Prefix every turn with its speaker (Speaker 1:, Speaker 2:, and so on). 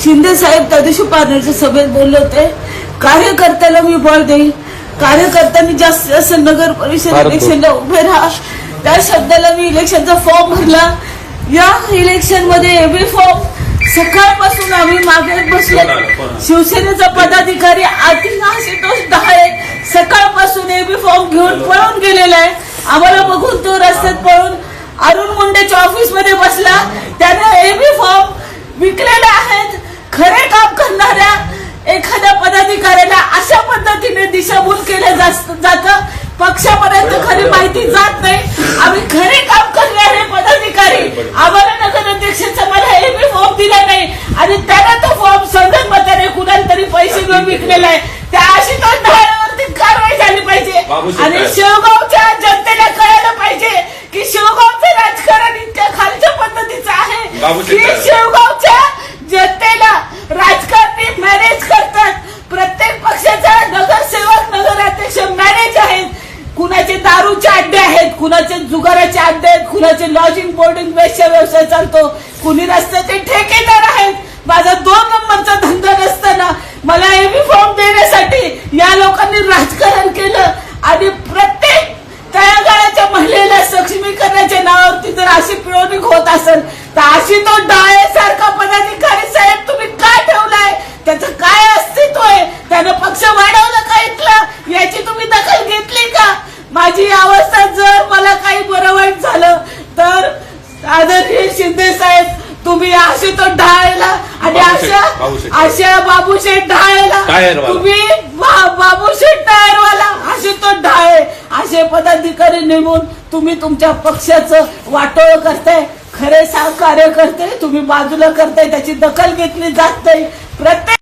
Speaker 1: शिंदे साहेब त्या दिवशी पाण्याच्या सभेत बोलले होते, कार्यकर्त्याला मी बळ देईन, कार्यकर्त्यांनी जास्तीत जास्त नगर परिषद इलेक्शनला उभे राहा. त्या शब्दाला मी इलेक्शनचा फॉर्म भरला. या इलेक्शन मध्ये एबी फॉर्म सकाळपासून आम्ही मागे बसलो. शिवसेनेचा पदाधिकारी आशुतोष ढाळे सकाळपासून एबी फॉर्म घेऊन पळून गेलेला आहे. आम्हाला बघून तो रस्त्यात पळून अरुण मुंडेच्या ऑफिस मध्ये बसला. त्याने एबी फॉर्म विकलेले आहेत. खरे काम करणाऱ्या एखाद्या पदाधिकाऱ्याला अशा पद्धतीने दिशाभूल केलं जातं, पक्षापर्यंत खरी माहिती जात नाही. आम्ही खरे काम करणारे पदाधिकारी आम्हाला नगराध्यक्षाचा मला एबी फॉर्म दिला नाही आणि त्याला तो फॉर्म संदर्भ मताने कुणाला तरी पैसे घेऊन विकलेला आहे. त्या आशुतोष ढाळेवरती कारवाई झाली पाहिजे आणि शेवगावच्या जनतेला कळायला पाहिजे की शेवगावचं राजकारण इतक्या खालच्या पद्धतीचं आहे की शेवगावच्या जनतेला राजकारणी मॅनेज करतात. प्रत्येक पक्षाचा नगरसेवक नगराध्यक्ष मॅनेज आहेत. कुणाचे दारूचे अड्डे आहेत, कुणाचे जुगाराचे अड्डे आहेत, कुणाचे लॉजिंग बोर्डिंग वेश्या व्यवसाय चालतो, कुणी रस्त्याचे ठेकेदार आहेत. माझा 2 नंबरचा धंदा नसताना मला एबी फॉर्म देण्यासाठी या लोकांनी राजकारण केलं आणि प्रत्येक तळागाळाच्या महिलेला सक्षमीकरणाच्या नावावरती जर अशी पिळवणूक होत असेल तर आशुतोष ढाळे सारखा पदाधिकारी साहेब तुम्ही काय ठेवलाय? त्याचं काय अस्तित्व आहे? त्यानं पक्ष वाढवलं का इथलं? याची तुम्ही दखल घेतली का? माझी अवस्था जर मला काही बरं वाईट झालं तर आदरणीय शिंदे साहेब तुम्ही आशुतोष ढाळेला आणि आशा बाबूशेठ ढाळेला तुम्ही बाबूशेठ टायरवाला आशुतोष ढाळे असे पदाधिकारी नेमून तुम्ही तुमच्या पक्षाचं वाटोळ करताय. खरे कार्यकर्ते तुम्ही बाजूला करताय, त्याची दखल घेतली जात नाही. प्रत्येक